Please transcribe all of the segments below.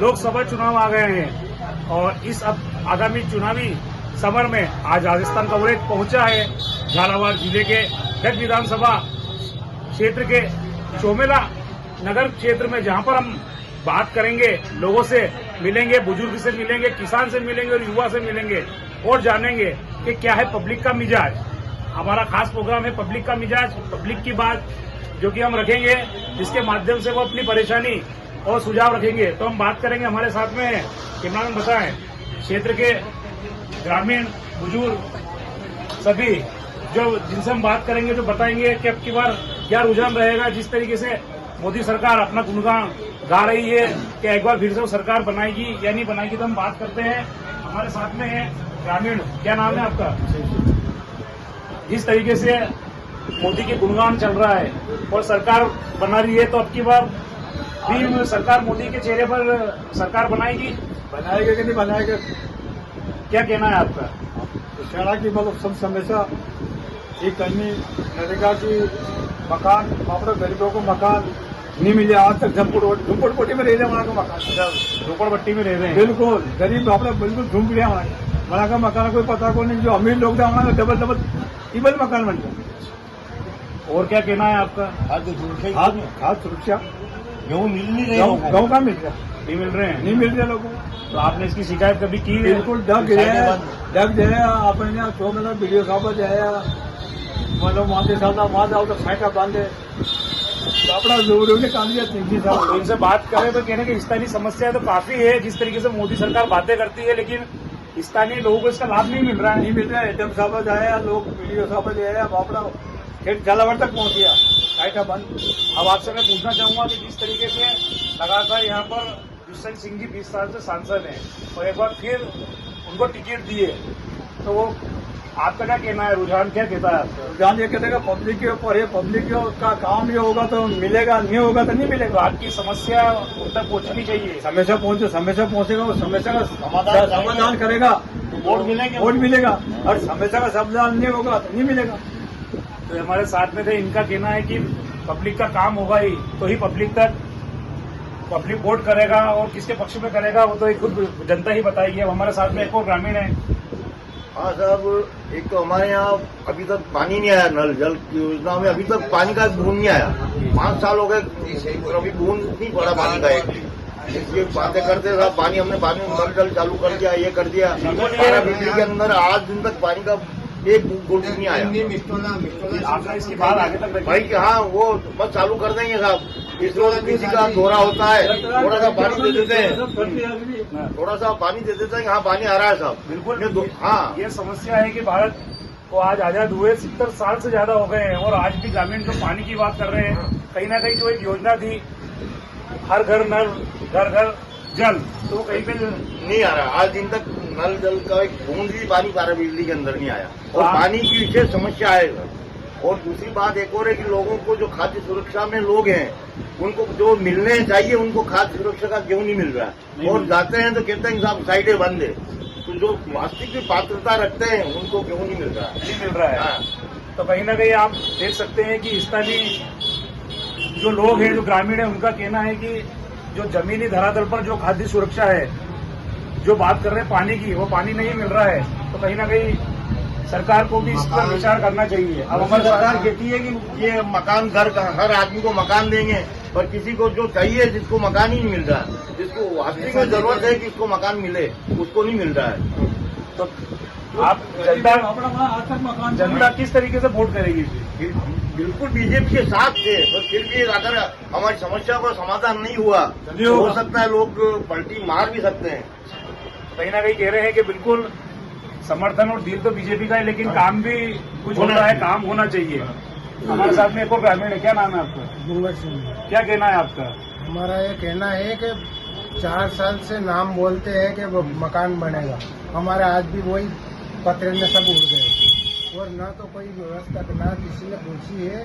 लोकसभा चुनाव आ गए हैं और इस आगामी चुनावी समर में आज राजस्थान कांग्रेस पहुंचा है झालावाड़ जिले के गढ़ विधानसभा क्षेत्र के चोमेला नगर क्षेत्र में, जहां पर हम बात करेंगे, लोगों से मिलेंगे, बुजुर्ग से मिलेंगे, किसान से मिलेंगे और युवा से मिलेंगे और जानेंगे कि क्या है पब्लिक का मिजाज। हमारा खास प्रोग्राम है पब्लिक का मिजाज, पब्लिक की बात, जो कि हम रखेंगे, जिसके माध्यम से वो अपनी परेशानी और सुझाव रखेंगे। तो हम बात करेंगे, हमारे साथ में इमरान बताएं, क्षेत्र के ग्रामीण बुजुर्ग सभी जो जिनसे हम बात करेंगे, जो बताएंगे कि अब की बार क्या रुझान रहेगा। जिस तरीके से मोदी सरकार अपना गुणगान गा रही है कि एक बार फिर से वो सरकार बनाएगी या नहीं बनाएगी, तो हम बात करते हैं। हमारे साथ में है ग्रामीण, क्या नाम है आपका? जिस तरीके से मोदी के गुणगान चल रहा है और सरकार बना रही है, तो अब की बार भी सरकार मोदी के चेहरे पर सरकार बनाएगी कि नहीं बनाएगा? क्या कहना है आपका? शहरा की मतलब सब समस्या ठीक करनी, नरेगा की मकान, अपने गरीबों को मकान नहीं मिले आज तक। झुंपड़पट्टी में रह रहे वहाँ का मकान, झोपड़पट्टी में रह रहे हैं। बिल्कुल गरीब अपने बिल्कुल झुंप गया वहाँ का मकान कोई पता को नहीं। जो अमीर लोग थे वहाँ का डबल टिबल मकान बन गया। और क्या कहना है आपका? खाद सुरक्षा गेहूँ मिल नहीं रहे, गाँव का मिल रहा, नहीं मिल रहे हैं, नहीं मिल रहे लोगों को। तो आपने इसकी शिकायत कभी की है? बिल्कुल डग गए अपने तो मतलब वीडियो साहब जाया मतलब वहाँ के साथ वहाँ जाओ तो साइका बांधे अपना जरूरी काम लिया। तो इनसे बात करें तो कहने की स्थानीय समस्या तो काफी है। जिस तरीके से मोदी सरकार बातें करती है, लेकिन स्थानीय लोगों को इसका लाभ नहीं मिल रहा है। नहीं मिल रहा है। एडम साहब जाया, लोग वीडियो साहब जाया, अपना खेत झालावाड़ तक पहुँच गया, साइका बंद। अब आपसे मैं पूछना चाहूंगा कि जिस तरीके से लगातार यहाँ पर दुष्यंत सिंह जी 20 साल से सांसद हैं और एक बार फिर उनको टिकट दिए, तो वो आपका क्या कहना है? रुझान क्या कहता है आपका? रुझान ये कहते हैं पब्लिक के ऊपर है, पब्लिक का काम ये होगा तो मिलेगा, नहीं होगा तो नहीं तो मिलेगा। आपकी समस्या उन तक पहुंचनी चाहिए। समस्या पहुंचेगा, वो समस्या का समाधान करेगा तो वोट मिलेगा। और समस्या का समाधान नहीं होगा तो नहीं मिलेगा। तो हमारे साथ में थे, इनका कहना है कि पब्लिक का काम होगा ही तो ही पब्लिक वोट करेगा, और किसके पक्ष में करेगा वो तो खुद जनता ही बताएगी। अब हमारे साथ में एक और ग्रामीण है। हाँ साहब, एक तो हमारे यहाँ अभी तक पानी नहीं आया, नल जल योजना में अभी तक पानी का बूंद नहीं आया। 5 साल हो गए, अभी बूंद नहीं पड़ा पानी का। एक ये बातें करते साहब, पानी नल जल चालू कर दिया, ये कर दिया। 12 बिजली के अंदर आज दिन तक पानी का एक बूंद नहीं आया। आपने इसकी बात आगे तक रखी? भाई हाँ, वो बस चालू कर देंगे साहब। इस रोज किसी का दौरा होता है, थोड़ा सा पानी दे देते हैं, थोड़ा सा पानी दे देते हैं, हाँ पानी आ रहा है साहब। बिल्कुल। हाँ, ये समस्या है कि भारत को आज आजाद हुए 70 साल से ज्यादा हो गए हैं और आज भी ग्रामीण जो पानी की बात कर रहे हैं, कहीं ना कहीं जो एक योजना थी हर घर नल घर घर जल, तो वो कहीं पे नहीं आ रहा। आज दिन तक नल जल का एक बूंद भी पानी 12 बिजली के अंदर नहीं आया और पानी की विशेष समस्या है। और दूसरी बात एक और है कि लोगों को जो खाद्य सुरक्षा में लोग हैं, उनको जो मिलने चाहिए उनको खाद्य सुरक्षा का क्यों नहीं मिल रहा है। और जाते हैं तो कहते हैं साहब साइडें बंद है, तो जो वास्तविक की पात्रता रखते हैं उनको क्यों नहीं मिल रहा है? नहीं मिल रहा है। हाँ। तो कहीं ना कहीं आप देख सकते हैं कि स्थानीय जो लोग हैं, जो ग्रामीण है, उनका कहना है कि जो जमीनी धरातल पर जो खाद्य सुरक्षा है, जो बात कर रहे हैं पानी की, वो पानी नहीं मिल रहा है। तो कहीं ना कहीं सरकार को भी इस पर विचार करना चाहिए। अब हमारी सरकार कहती है कि ये मकान घर हर आदमी को मकान देंगे, पर किसी को जो चाहिए जिसको मकान ही नहीं मिल रहा है, जिसको वास्तविक में जरूरत है कि उसको मकान मिले, उसको नहीं मिल रहा है। तो आप जनता किस तरीके से वोट करेगी? बिल्कुल बीजेपी के साथ थे, पर फिर भी अगर हमारी समस्या का समाधान नहीं हुआ तो हो सकता है लोग पलटी मार भी सकते हैं। कहीं ना कहीं कह रहे हैं कि बिल्कुल समर्थन और दिल तो बीजेपी का है, लेकिन काम भी कुछ होता है, काम होना चाहिए। हमारे साथ में एक और ग्रामीण है, क्या नाम है आपका? गुरुवर सिंह। क्या कहना है आपका? हमारा ये कहना है कि 4 साल से नाम बोलते हैं कि वो मकान बनेगा, हमारे आज भी वही पत्र में सब उड़ गए और ना तो कोई व्यवस्था, ना किसी ने पूछी है।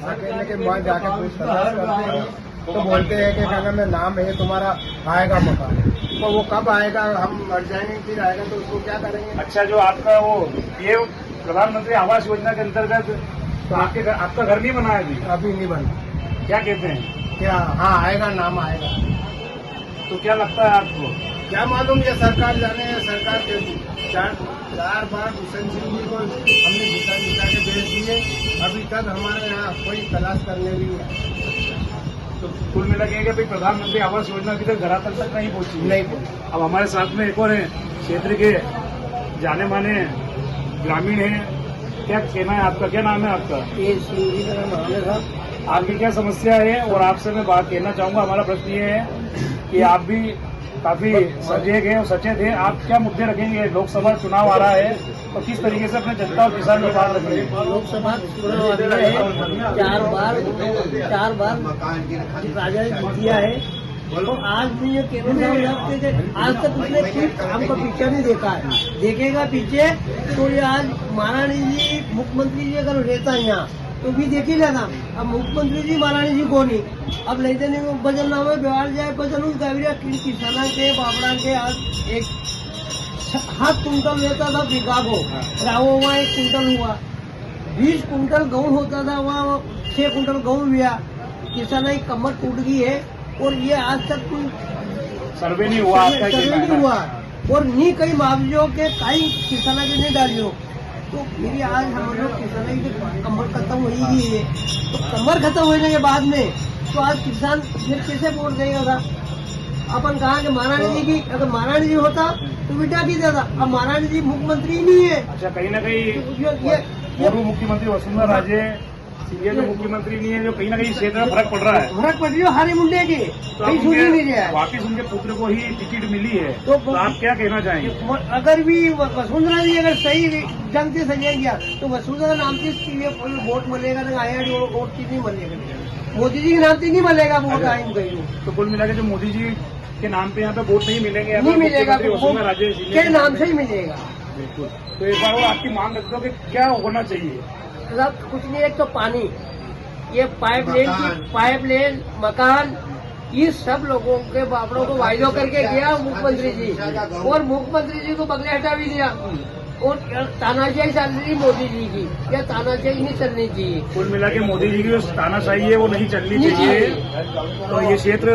अकेले के वहाँ जाके पूछताछ करते हैं तो बोलते हैं कि क्या नाम है तुम्हारा, आएगा मकान, तो वो कब आएगा? हम मर जाएंगे फिर आएगा तो उसको क्या करेंगे? अच्छा, जो आपका वो ये प्रधानमंत्री आवास योजना के अंतर्गत तो आपका घर नहीं बना है अभी? अभी नहीं बना। क्या कहते हैं? क्या? हाँ आएगा, नाम आएगा। तो क्या लगता है आपको? क्या मालूम, ये सरकार जाने, सरकार के चार बार भूषण सिंह जी को हमने जिता के भेज दिए, अभी तक हमारे यहाँ कोई तलाश करने भी नहीं आया। तो कुल मिला के भाई प्रधानमंत्री आवास योजना अभी तक धरातल तक नहीं पहुंची। नहीं पहुंची। अब हमारे साथ में एक और है, क्षेत्र के जाने माने ग्रामीण है, क्या कहना है आपका? क्या नाम है आपका? ये सिंह जी का नाम है साहब। आपकी क्या समस्या है? और आपसे मैं बात कहना चाहूंगा, हमारा प्रश्न ये है कि आप भी काफी सजग हैं और सचेत हैं, आप क्या मुद्दे रखेंगे? लोकसभा चुनाव आ रहा है तो किस तरीके से अपने जनता और किसान की बात रखेंगे? लोकसभा चुनाव आ गया है, चार बार राजा जीतिया है, तो आज भी ये केंद्र सरकार के आज तक उसने कोई काम का पीछे नहीं देखा है। देखेगा पीछे तो ये आज महारानी जी मुख्यमंत्री जी अगर रहता है यहाँ तो भी देख ही लेना। अब मुख्यमंत्री जी महारानी जी को नहीं, अब लेते नहीं बजन नाम है व्यवहार जाए बजन उस गावरिया किसाना के बाबड़ा के आज एक 7 कुंटल लेता था बिका को, रावो वहाँ 1 कुंटल हुआ, 20 कुंटल गेहूँ होता था वहाँ 6 कुंटल गेहूँ हुआ। किसाना की कमर टूट गई है और ये आज तक कोई सर्वे नहीं हुआ, आपका सर्वे कहना नहीं है? हुआ और नहीं कई मुआवजों के कई किसाना के नहीं डालियो, तो फिर आज हम लोग किसाना की कमर खत्म हो गई है। तो कमर खत्म होने के बाद में तो आज किसान फिर कैसे वोट देगा था? अपन कहा कि महारानी जी की, अगर महारानी जी होता तो बेटा की देता, अब महारानी जी मुख्यमंत्री नहीं है। अच्छा, कहीं ना कहीं ये पूर्व मुख्यमंत्री वसुंधरा राजे ये जो मुख्यमंत्री नहीं है, जो कहीं ना कहीं क्षेत्र में फर्क पड़ रहा है। फर्क पड़ रही है हरे मुंडे की, तो कहीं सुनी नहीं रहा है। वापिस उनके पुत्र को ही टिकट मिली है, तो तो आप क्या कहना चाहेंगे? अगर भी वसुंधरा जी अगर सही ढंग से सजा गया तो वसुंधरा नाम से कोई वोट मिलेगा ना, आया वोट की नहीं मिलेगा, मोदी जी के नाम से नहीं मिलेगा वोट आएंगे कहीं। तो कुल मिला के जो मोदी जी के नाम पे यहाँ पे वोट नहीं मिलेंगे, नहीं मिलेगा, वसुंधरा राजे के नाम से ही मिलेगा। बिल्कुल। तो एक बार और आपकी मांग रखते हो कि क्या होना चाहिए? कुछ नहीं, एक तो पानी, ये पाइपलाइन मकान, ये सब लोगों के बापड़ों को वायदो करके गया मुख्यमंत्री जी, और मुख्यमंत्री जी को बगले हटा भी दिया। और तानाशाही चल रही मोदी जी की, या तानाशाही नहीं चलनी चाहिए। कुल मिला के मोदी जी की जो तानाशाही है वो नहीं चलनी चाहिए। तो ये क्षेत्र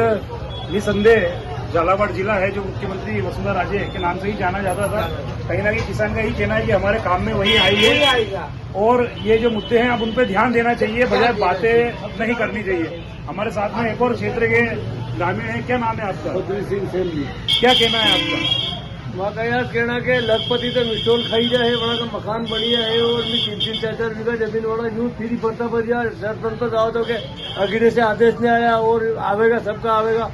निसंदेह झालावाड़ जिला है जो मुख्यमंत्री वसुंधरा राजे के नाम से ही जाना जाता था। कहीं ना कहीं किसान का ही कहना है कि हमारे काम में वही आई है, और ये जो मुद्दे हैं अब उन पे ध्यान देना चाहिए, बजाय बातें नहीं करनी चाहिए। हमारे साथ में एक और क्षेत्र के ग्रामीण है, क्या नाम है आपका? सिंह सेन जी। क्या कहना है आपका? वहाँ का यार कहना के लखपति तो मिस्टोल खाई जाए, वहाँ का मकान बढ़िया है और भी 3-3, 4-4 बीघा जमीन वाला यूं फ्री पड़ता पर यार सरपंच पर जाओ तो के अगले से आदेश नहीं आया और आवेगा, सबका आवेगा।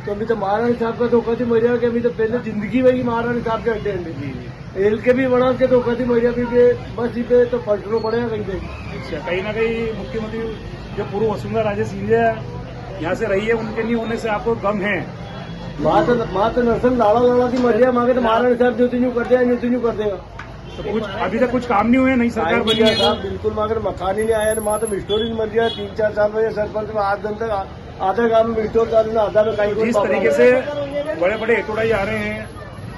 तो अभी तो महारानी साहब का धोखा थी मरिया के, अभी तो पहले जिंदगी वही महारानी साहब के अड्डे में एल के भी बना के धोखा थी मरिया भी बस ही पे तो पलटना पड़ेगा कहीं पे। अच्छा, कहीं ना कहीं मुख्यमंत्री जो पूर्व वसुंधरा राजे सिंधिया यहाँ से रही है, उनके नहीं होने से आपको गम है? माँ तो नरसन लाड़ा थी मरिया मांगे तो महारानी साहब जो तीनों कर देगा, न्यू कर देगा। तो कुछ अभी तक कुछ काम नहीं हुए, नहीं सरकार बनी है साहब बिल्कुल, मगर मकान ही नहीं आया। माँ तो मिस्टोरी मर गया 3-4 साल में सरपंच में 8 दिन तक आधा काम में मिस्टोर चालू आधा में कहीं। जिस तरीके से बड़े बड़े एटोड़ाई आ रहे हैं,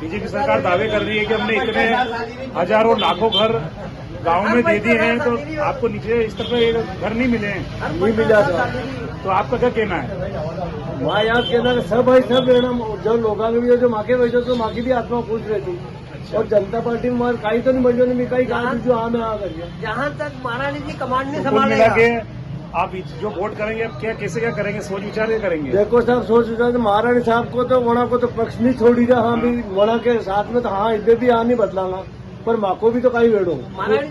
बीजेपी सरकार दावे कर रही है कि हमने इतने हजारों लाखों घर गाँव में दे दिए हैं, तो आपको नीचे स्तर पर घर नहीं मिले हैं? नहीं मिला था। तो आपका क्या कहना है? माँ याद कहना सब भाई सब लेना, जो लोगों के भी जो माँ के वजह तो माँ की भी आत्मा खुश रहती। और जनता पार्टी में मार कहीं तो नहीं बजो नहीं कहीं कहा जो हाँ में आ कर जहाँ तक महारानी जी कमांड नहीं कुल मिला संभालेगा। के आप जो वोट करेंगे क्या कैसे क्या करेंगे, सोच विचार के करेंगे? देखो साहब सोच विचार तो महारानी साहब को तो वहाँ को तो पक्ष नहीं छोड़ी जा, हाँ भी वहाँ के साथ में तो हाँ इधर भी हाँ नहीं बदलाना, पर माँ को भी तो कहीं वेड़ो।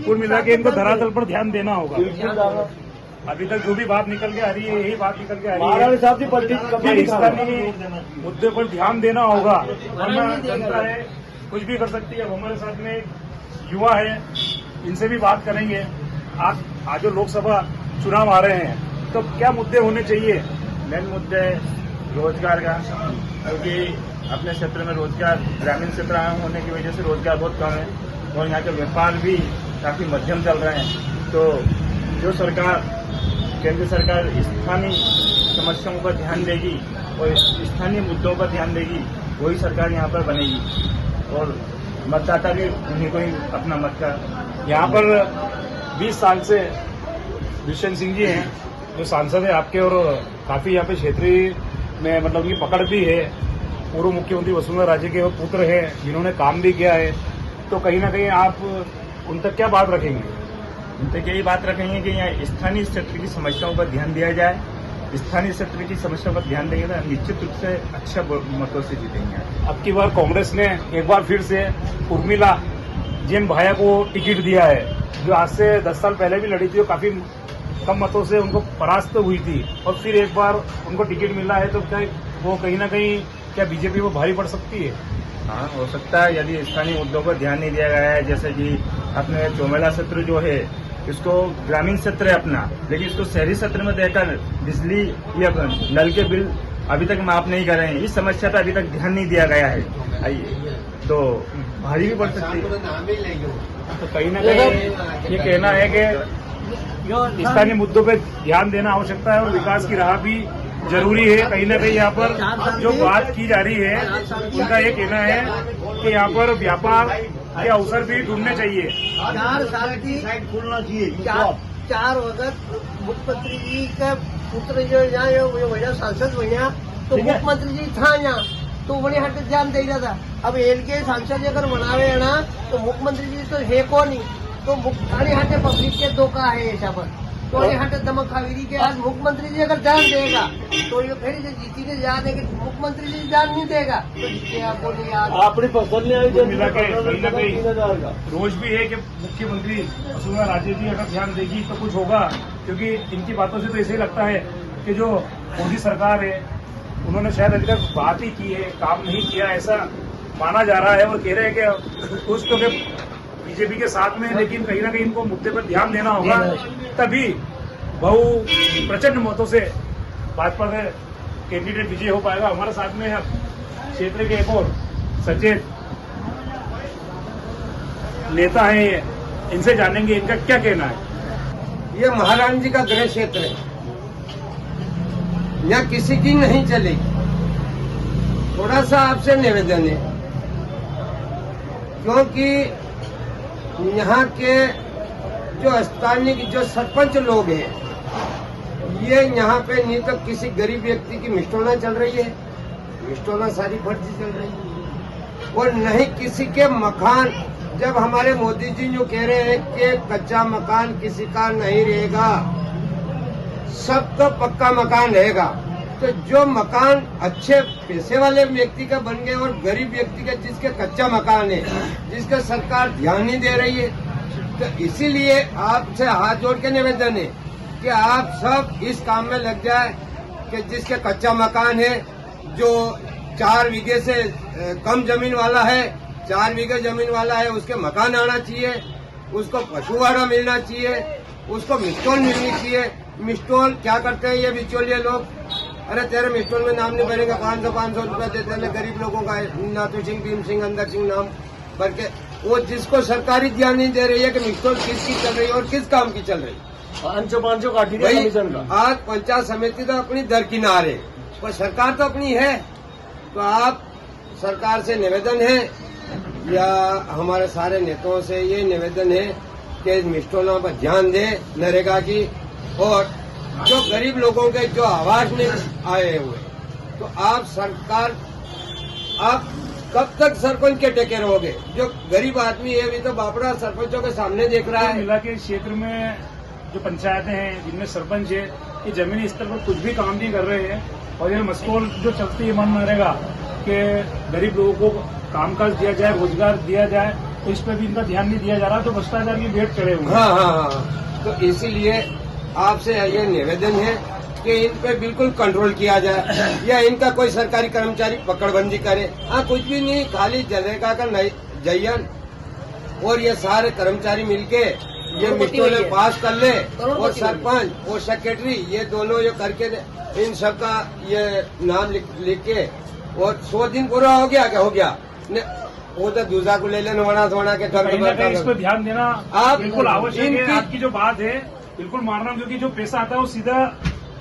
कुल मिला के इनको धरातल पर ध्यान देना होगा। बिल्कुल जाना। अभी तक जो भी बात निकल के आ रही है यही बात निकल के आ रही महारानी है साहब की पलटी कि स्थानीय मुद्दे पर ध्यान देना होगा, वरना जनता है कुछ भी कर सकती है। अब हमारे साथ में एक युवा है, इनसे भी बात करेंगे। आज जो लोकसभा चुनाव आ रहे हैं तो क्या मुद्दे होने चाहिए? मेन मुद्दे रोजगार का, क्योंकि अपने क्षेत्र में रोजगार ग्रामीण क्षेत्र होने की वजह से रोजगार बहुत कम है और यहाँ के व्यापार भी काफी मध्यम चल रहे हैं। तो जो सरकार, केंद्र सरकार स्थानीय समस्याओं पर ध्यान देगी और स्थानीय मुद्दों पर ध्यान देगी, वही सरकार यहाँ पर बनेगी और मतदाता भी उन्हीं को ही अपना मत का। यहाँ पर 20 साल से दुष्यंत सिंह जी हैं जो सांसद है आपके, और काफी यहाँ पे क्षेत्रीय में मतलब की पकड़ भी है। पूर्व मुख्यमंत्री वसुंधरा राजे के वो पुत्र हैं जिन्होंने काम भी किया है, तो कहीं ना कहीं आप उन तक क्या बात रखेंगे? उन तक यही बात रखेंगे कि यहाँ स्थानीय क्षेत्र की समस्याओं पर ध्यान दिया जाए। स्थानीय क्षेत्र की समस्याओं पर ध्यान देंगे तो निश्चित रूप से अच्छा मतों से जीतेंगे। अब की बार कांग्रेस ने एक बार फिर से उर्मिला जैन भाया को टिकट दिया है, जो आज से 10 साल पहले भी लड़ी थी और काफी कम मतों से उनको परास्त हुई थी, और फिर एक बार उनको टिकट मिला है, तो क्या वो कहीं ना कहीं क्या बीजेपी को भारी पड़ सकती है? हाँ, हो सकता है यदि स्थानीय मुद्दों पर ध्यान नहीं दिया गया है। जैसे कि अपने चौमेला क्षेत्र जो है इसको ग्रामीण क्षेत्र है अपना, लेकिन इसको शहरी क्षेत्र में देकर बिजली या नल के बिल अभी तक माफ नहीं कर रहे हैं। इस समस्या पर अभी तक ध्यान नहीं दिया गया है, तो भारी भी पड़ सकती है। तो कहीं ना कहीं ये कहना है कि स्थानीय मुद्दों पे ध्यान देना आवश्यकता है और विकास की राह भी जरूरी है। कहीं ना कहीं यहाँ पर जो बात की जा रही है उनका ये कहना है कि यहाँ पर व्यापार के अवसर भी ढूंढने चाहिए। 4 साल की खुलना चाहिए। 4 वक्त मुख्यमंत्री जी का पुत्र जो यहाँ वजह सांसद बना, तो मुख्यमंत्री जी था यहाँ, तो उन्हें हट ध्यान दे रहा था। अब एल के सांसद अगर बनावे है ना, तो मुख्यमंत्री जी तो है को नहीं, तो हटे पब्लिक के धोखा है ऐसा पर, तो हटे दमक खावेरी के। आज मुख्यमंत्री जी अगर ध्यान देगा तो ये फिर जीती के ध्यान देगा, मुख्यमंत्री जी ध्यान नहीं देगा तो जीते आपको नहीं याद। अपनी फसल ने कुल मिला के कहीं ना कहीं रोज भी है कि मुख्यमंत्री वसुंधरा राजे जी अगर ध्यान देगी तो कुछ होगा, क्योंकि इनकी बातों से तो ऐसे ही लगता है कि जो मोदी सरकार है उन्होंने शायद अभी तक बात ही की है, काम नहीं किया, ऐसा माना जा रहा है। और कह रहे हैं कि कुछ तो बीजेपी के साथ में, लेकिन कहीं ना कहीं इनको मुद्दे पर ध्यान देना होगा, तभी बहु प्रचंड मतों से भाजपा के कैंडिडेट विजय हो पाएगा। हमारे साथ में क्षेत्र के एक और सचेत नेता है, इनसे जानेंगे इनका क्या कहना है। ये महारानी जी का गृह क्षेत्र है, यहाँ किसी की नहीं चलेगी। थोड़ा सा आपसे निवेदन है, क्योंकि यहाँ के जो स्थानीय जो सरपंच लोग हैं, ये यहाँ पे नहीं तो किसी गरीब व्यक्ति की मिष्टोना चल रही है, मिष्टोना सारी फर्जी चल रही है, और नहीं किसी के मकान। जब हमारे मोदी जी जो कह रहे हैं कि कच्चा मकान किसी का नहीं रहेगा, सबका पक्का मकान रहेगा, तो जो मकान अच्छे पैसे वाले व्यक्ति का बन गए और गरीब व्यक्ति का जिसके कच्चा मकान है, जिसका सरकार ध्यान नहीं दे रही है, तो इसीलिए आपसे हाथ जोड़ के निवेदन है कि आप सब इस काम में लग जाए कि जिसके कच्चा मकान है, जो 4 बीघे से कम जमीन वाला है, 4 बीघे जमीन वाला है, उसके मकान आना चाहिए, उसको पशुवाड़ा मिलना चाहिए, उसको मिस्टोल मिलनी चाहिए। मिस्टोल क्या करते हैं ये बिचौलिए लोग, अरे तेरे मिस्टोल में नाम नहीं बनेगा, 500 रुपए देते हैं गरीब लोगों का, नाथू सिंह, भीम सिंह, अंदर सिंह नाम भर के। वो जिसको सरकारी ध्यान नहीं दे रही है कि मिस्टोल किसकी चल रही है और किस काम की चल रही है। 500 काटी भाई, कमीशन का। आज पंचायत समिति तो अपनी दरकिनार है, पर सरकार तो अपनी है। तो आप सरकार से निवेदन है या हमारे सारे नेताओं से ये निवेदन है कि मिस्टोलों पर ध्यान दें नरेगा की, और जो गरीब लोगों के जो आवाज में आए हुए, तो आप सरकार, आप कब तक सरपंच के टेके रहोगे? जो गरीब आदमी है अभी तो बापड़ा सरपंचों के सामने देख रहा है। मिला के क्षेत्र में जो पंचायतें हैं जिनमें सरपंच है, ये जमीनी स्तर पर कुछ भी काम नहीं कर रहे हैं, और ये मस्कोल जो चलती है मन रहेगा कि गरीब लोगों को कामकाज दिया जाए, रोजगार दिया जाए, तो इस पर भी इनका ध्यान नहीं दिया जा रहा, तो भ्रष्टाचार की भेंट चढ़े हुए। हाँ, तो इसीलिए आपसे ये निवेदन है कि इन पे बिल्कुल कंट्रोल किया जाए, या इनका कोई सरकारी कर्मचारी पकड़बंदी करे। हाँ, कुछ भी नहीं, खाली जलेगा का जयन और ये सारे कर्मचारी मिलके ये मिस्टोले पास कर ले, और सरपंच और सेक्रेटरी ये दोनों ये करके इन सब का ये नाम लिख के, और 100 दिन पूरा हो गया क्या हो गया, वो तो दूसरा को ले लेना वोड़ा के इस पर ध्यान देना आप बिल्कुल आवश्यक है। आपकी जो बात है बिल्कुल मान रहा हूँ, क्योंकि जो पैसा आता है वो सीधा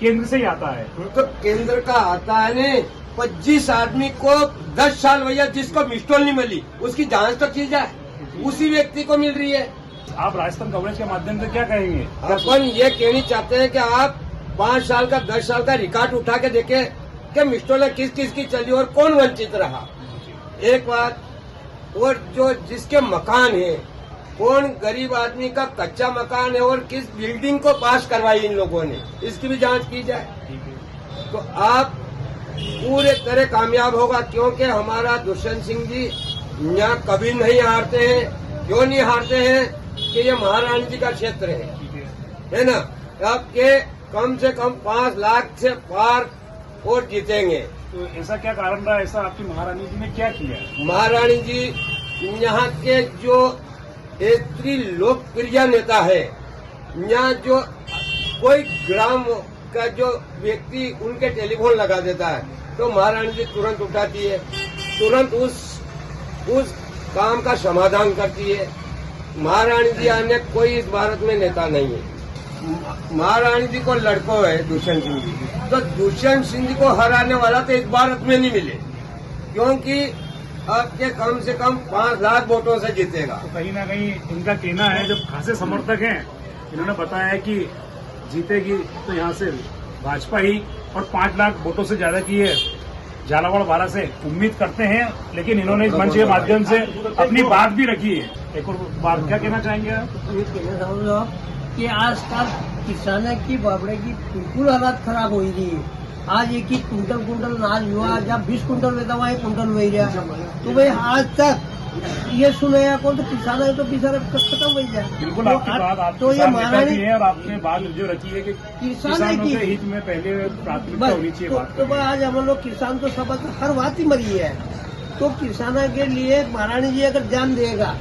केंद्र से ही आता है। तो केंद्र का आता है ने, पर जिस आदमी को 10 साल भैया जिसको मिस्टोल नहीं मिली उसकी जांच तो की जाए, उसी व्यक्ति को मिल रही है। आप राजस्थान कवरेज के माध्यम से क्या कहेंगे? अपन ये कहनी चाहते हैं कि आप 5 साल का 10 साल का रिकॉर्ड उठा के देखे कि मिस्टोलें किस किस की चली और कौन वंचित रहा। एक बात, और जो जिसके मकान है, कौन गरीब आदमी का कच्चा मकान है और किस बिल्डिंग को पास करवाई इन लोगों ने, इसकी भी जांच की जाए तो आप पूरे तरह कामयाब होगा। क्योंकि हमारा दुष्यंत सिंह जी यहाँ कभी नहीं हारते हैं। क्यों नहीं हारते हैं कि ये महारानी जी का क्षेत्र है ना। आपके कम से कम 5 लाख से पार और जीतेंगे। तो ऐसा क्या कारण रहा, ऐसा आपकी महारानी जी ने क्या किया? महारानी जी यहाँ के जो इतनी लोकप्रिय नेता है, यहाँ जो कोई ग्राम का जो व्यक्ति उनके टेलीफोन लगा देता है तो महारानी जी तुरंत उठाती है, तुरंत उस काम का समाधान करती है। महारानी जी अन्य कोई इस भारत में नेता नहीं है। महारानी जी को लड़को है दुष्यंत सिंह जी, तो दुष्यंत सिंह जी को हराने वाला तो इस भारत में नहीं मिले, क्योंकि आपके कम से कम 5 लाख वोटों से जीतेगा। तो कहीं ना कहीं इनका कहना है, जो खासे समर्थक हैं इन्होंने बताया है कि जीतेगी तो यहाँ से भाजपा ही, और 5 लाख वोटों से ज्यादा की है झालावाड़ बारह से उम्मीद करते हैं। लेकिन इन्होंने इस मंच के माध्यम से अपनी बात भी रखी है। एक और बात क्या कहना चाहेंगे आप? ये कहना चाहूँगा कि आजकल किसानों की बाबड़े की बिल्कुल हालत खराब हो रही है। आज एक ही कुंटल नाज हुआ, जब 20 कुंटल लेता हुआ 1 कुंटल हो रहा, तो भाई आज तक ये सुनाया कौन, तो किसान है तो बेचारा खत्म हो जाए। बिल्कुल आपकी बात, आप तो ये महारानी है और आपने बात जो रखी है कि किसानों के हित में पहले प्राथमिकता होनी चाहिए बात। तो आज हम लोग किसान तो सब हर बात ही मरी है, तो किसानों के लिए महारानी जी अगर जान देगा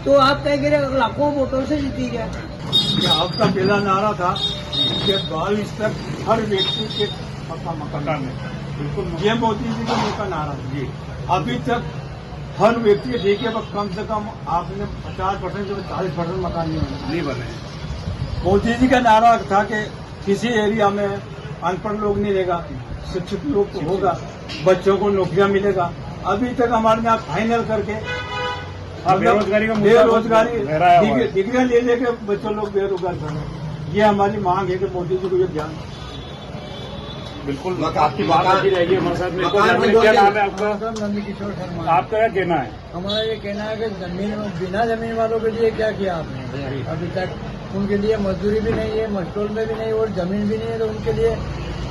तो आप कहेंगे लाखों वोटों से जीतेगा। आपका पहला नारा था कि 22 तक हर व्यक्ति के पक्का मकान में, बिल्कुल ये मोदी जी का नारा जी। अभी तक हर व्यक्ति ठीक है, कम से कम आपने 50% से 40% मकान नहीं बने। मोदी जी का नारा था कि किसी एरिया में अनपढ़ लोग नहीं रहेगा, शिक्षित लोग तो होगा, बच्चों को नौकरियां मिलेगा। अभी तक हमारे यहाँ फाइनल करके बेरोजगारी का बेरोजगारी डिग्रियां ले लेके बच्चों लोग बेरोजगार बने। ये हमारी मांग है कि मोदी जी को ये ध्यान। बिल्कुल आपकी बात आती रहेगी हमारे साथ में। क्या नाम है आपका? नंदकिशोर शर्मा। आपका क्या कहना है? हमारा ये कहना है कि बिना जमीन वालों के लिए क्या किया आपने अभी तक? उनके लिए मजदूरी भी नहीं है, मस्टोल में भी नहीं और जमीन भी नहीं है, तो उनके लिए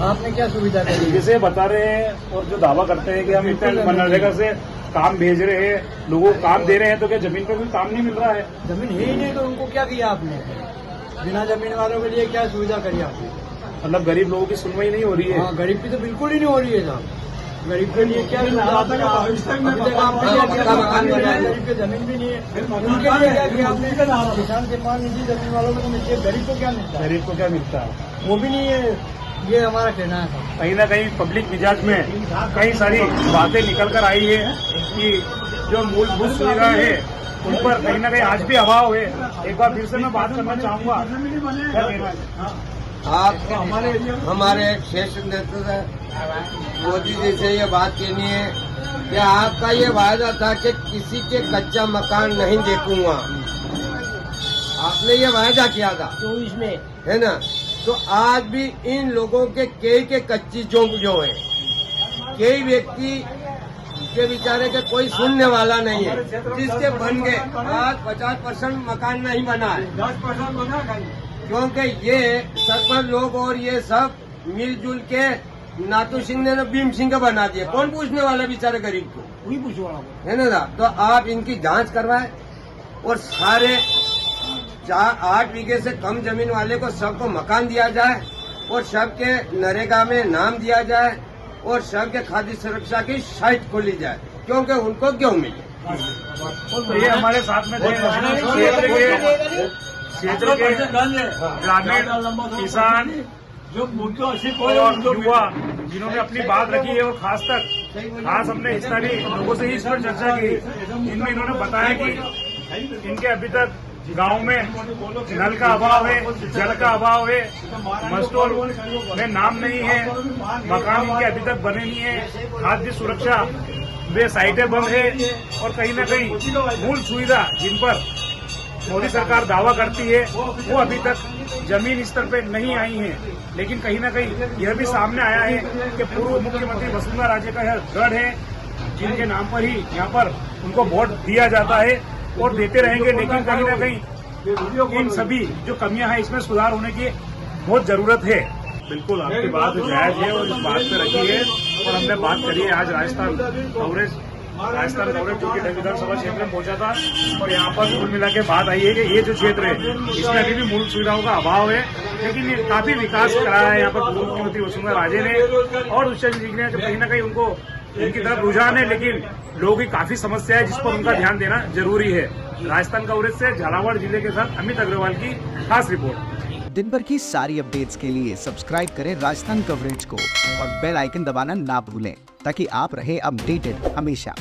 आपने क्या सुविधा करी? जैसे बता रहे हैं और जो दावा करते हैं कि हम इतने मनरेगा से काम भेज रहे हैं, लोगों को काम दे रहे हैं, तो क्या जमीन पर भी काम नहीं मिल रहा है? जमीन है ही नहीं, तो उनको क्या किया आपने? बिना जमीन वालों के लिए क्या सुविधा करी आपने? मतलब गरीब लोगों की सुनवाई नहीं हो रही है। हाँ, गरीब की तो बिल्कुल ही नहीं हो रही है साहब। गरीब के लिए क्या सुविधा? अभी तक आपने गरीब के जमीन भी नहीं है, उनके लिए क्या किया आपने? किसान सम्मान निधि जमीन वालों को तो मिलती है, गरीब को क्या मिलता है? गरीब को क्या मिलता है? वो भी नहीं है। ये हमारा कहना है। कहीं ना कहीं पब्लिक मिजाज में कई सारी बातें निकल कर आई है कि जो मूलभूत सुविधा है उन पर कहीं ना कहीं आज भी अभाव है। एक बार फिर से मैं बात करना चाहूंगा, क्या कहना है? आप हमारे शीर्ष नेतृत्व मोदी जी से ये बात कहनी है कि आपका ये वायदा था कि किसी के कच्चा मकान नहीं देखूंगा, आपने ये वायदा किया था 24 में, है ना। तो आज भी इन लोगों के कई के कच्ची झोंक जो है, कई व्यक्ति के बेचारे के कोई सुनने वाला नहीं है, जिसके बन गए आज 50% मकान नहीं बना है, 10% बना क्योंकि ये सरपंच लोग और ये सब मिलजुल के नातू सिंह ने भीम सिंह का बना दिया। कौन पूछने वाला बेचारे गरीब को? वही पूछवा है ना। तो आप इनकी जांच करवाए और सारे 8 बीघे से कम जमीन वाले को सबको मकान दिया जाए और सबके नरेगा में नाम दिया जाए और सबके खाद्य सुरक्षा की साइट खोली जाए, क्योंकि उनको क्यों मिले। तो ये हमारे साथ में क्षेत्र के ग्रामीण किसान जो मुद्दों से और युवा जिन्होंने अपनी बात रखी है और खास हमने स्थानीय लोगों से ही इस पर चर्चा की, इनमें इन्होंने बताया कि इनके अभी तक गांव में नल का अभाव है, जल का अभाव है, मस्टोल में नाम नहीं है, मकान इनके अभी तक बने नहीं है, खाद्य सुरक्षा वे साइटें बंद है और कहीं न कहीं मूल सुविधा जिन पर मोदी सरकार दावा करती है वो अभी तक जमीन स्तर पे नहीं आई है। लेकिन कहीं ना कहीं यह भी सामने आया है कि पूर्व मुख्यमंत्री वसुंधरा राजे का यह गढ़ है, जिनके नाम पर ही यहाँ पर उनको वोट दिया जाता है और देते रहेंगे। लेकिन कहीं ना कहीं इन सभी जो कमियां हैं इसमें सुधार होने की बहुत जरूरत है। बिल्कुल आपकी बात जायज है और इस बात पे रखी है और हमने बात करी है। आज राजस्थान कवरेज जो कि विधानसभा क्षेत्र में पहुंचा था और यहाँ पर कुल मिला के बात आई है कि ये जो क्षेत्र है इसमें अभी भी मूल सुविधाओं का अभाव है, लेकिन ये काफी विकास कराया है यहाँ पर पूर्व मुख्यमंत्री वसुंधरा राजे ने और उससे ने कहीं ना कहीं उनको उनकी तरफ रुझान है, लेकिन लोगों की काफी समस्या है जिस पर उनका ध्यान देना जरूरी है। राजस्थान कवरेज से झालावाड़ जिले के साथ अमित अग्रवाल की खास रिपोर्ट। दिन भर की सारी अपडेट्स के लिए सब्सक्राइब करें राजस्थान कवरेज को और बेल आइकन दबाना ना भूलें ताकि आप रहे अपडेटेड हमेशा।